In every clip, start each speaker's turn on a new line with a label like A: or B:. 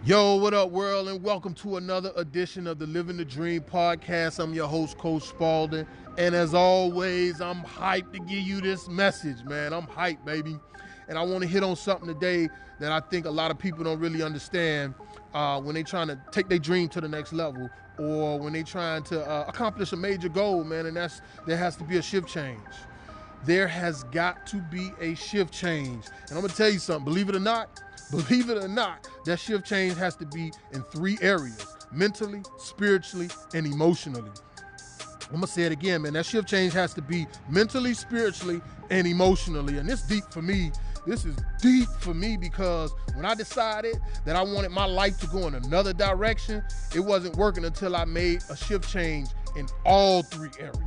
A: Yo, what up, world, and welcome to another edition of the Living the Dream podcast. I'm your host, Coach Spalding, and as always, I'm hyped to give you this message, man. I'm hyped, baby, and I want to hit on something today that I think a lot of people don't really understand when they trying to take their dream to the next level, or when they trying to accomplish a major goal, man, and there has to be a shift change. There has got to be a shift change, and I'm gonna tell you something. Believe it or not, that shift change has to be in three areas: mentally, spiritually, and emotionally. I'm gonna say it again, man. That shift change has to be mentally, spiritually, and emotionally. And this is deep for me because when I decided that I wanted my life to go in another direction, it wasn't working until I made a shift change in all three areas.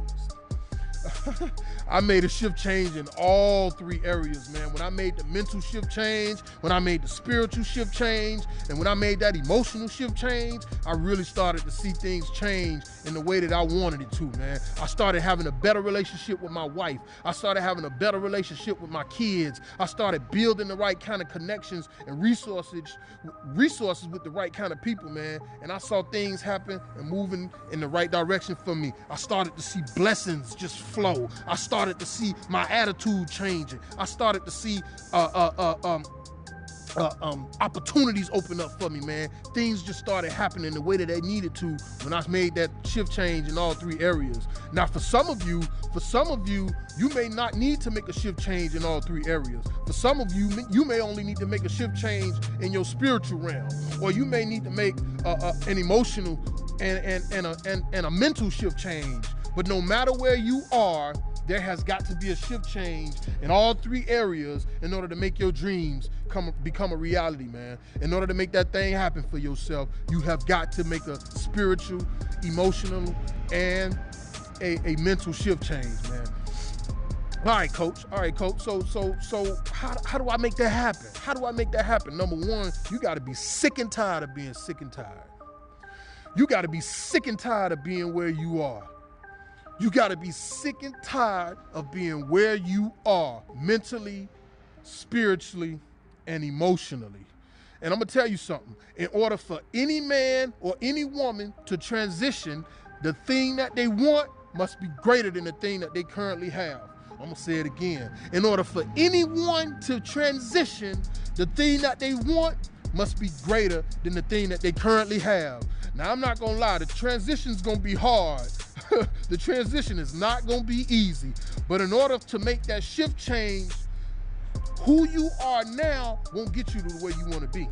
A: I made a shift change in all three areas, man. When I made the mental shift change, when I made the spiritual shift change, and when I made that emotional shift change, I really started to see things change in the way that I wanted it to, man. I started having a better relationship with my wife. I started having a better relationship with my kids. I started building the right kind of connections and resources with the right kind of people, man. And I saw things happen and moving in the right direction for me. I started to see blessings just flow. I started to see my attitude changing. I started to see opportunities open up for me, man. Things just started happening the way that they needed to when I made that shift change in all three areas. Now, for some of you, you may not need to make a shift change in all three areas. For some of you, you may only need to make a shift change in your spiritual realm, or you may need to make an emotional and a mental shift change. But no matter where you are, there has got to be a shift change in all three areas in order to make your dreams become a reality, man. In order to make that thing happen for yourself, you have got to make a spiritual, emotional, and a mental shift change, man. All right, coach. So how do I make that happen? How do I make that happen? Number one, you got to be sick and tired of being sick and tired. You got to be sick and tired of being where you are. You got to be sick and tired of being where you are mentally, spiritually, and emotionally. And I'm going to tell you something. In order for any man or any woman to transition, the thing that they want must be greater than the thing that they currently have. I'm going to say it again. In order for anyone to transition, the thing that they want must be greater than the thing that they currently have. Now, I'm not going to lie. The transition's going to be hard. The transition is not going to be easy. But in order to make that shift change, who you are now won't get you to the way you want to be.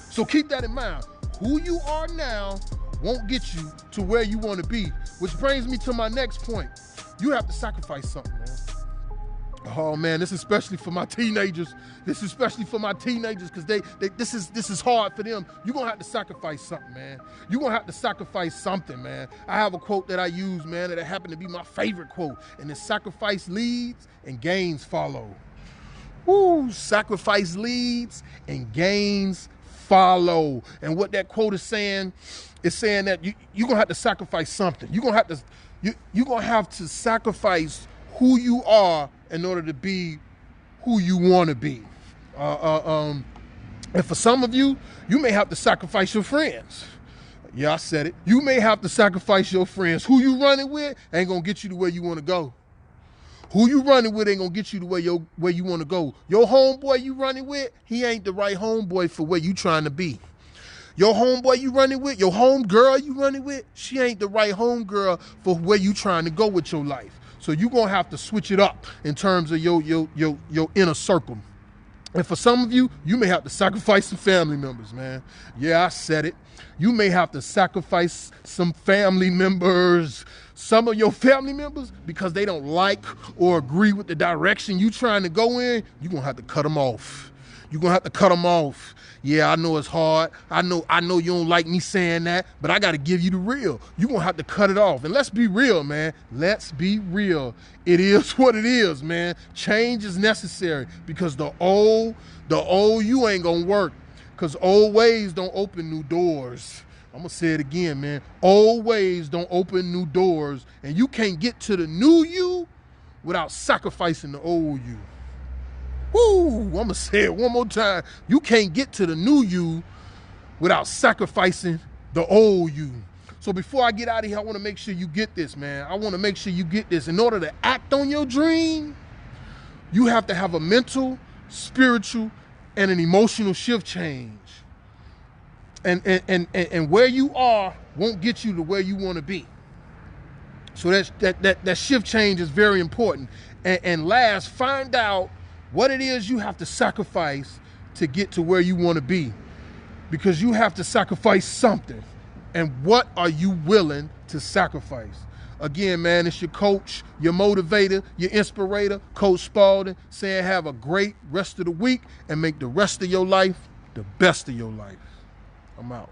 A: So keep that in mind. Who you are now won't get you to where you want to be. Which brings me to my next point. You have to sacrifice something, man. Oh man, this is especially for my teenagers. Because this is hard for them. You're gonna have to sacrifice something, man. You're gonna have to sacrifice something, man. I have a quote that I use, man, that happened to be my favorite quote, and it's: sacrifice leads and gains follow. Woo! Sacrifice leads and gains follow. And what that quote is saying that you're gonna have to sacrifice something. You're gonna have to sacrifice who you are in order to be who you want to be. And for some of you, you may have to sacrifice your friends. Yeah, I said it. You may have to sacrifice your friends. Who you running with ain't gonna get you to where you want to go. Who you running with ain't gonna get you to where you want to go. Your homeboy you running with, he ain't the right homeboy for where you trying to be. Your homeboy you running with, your homegirl you running with, she ain't the right homegirl for where you trying to go with your life. So you're going to have to switch it up in terms of your inner circle. And for some of you, you may have to sacrifice some family members, man. Yeah, I said it. You may have to sacrifice some family members. Some of your family members, because they don't like or agree with the direction you trying to go in, you're going to have to cut them off. You're going to have to cut them off. Yeah, I know it's hard. I know you don't like me saying that, but I got to give you the real. You're going to have to cut it off. And let's be real, man. Let's be real. It is what it is, man. Change is necessary because the old you ain't going to work, because old ways don't open new doors. I'm going to say it again, man. Old ways don't open new doors, and you can't get to the new you without sacrificing the old you. Woo! I'm going to say it one more time. You can't get to the new you without sacrificing the old you. So before I get out of here, I want to make sure you get this, man. I want to make sure you get this. In order to act on your dream, you have to have a mental, spiritual, and an emotional shift change. And where you are won't get you to where you want to be. So that shift change is very important. And last, find out what it is you have to sacrifice to get to where you want to be. Because you have to sacrifice something. And what are you willing to sacrifice? Again, man, it's your coach, your motivator, your inspirator, Coach Spalding, saying have a great rest of the week and make the rest of your life the best of your life. I'm out.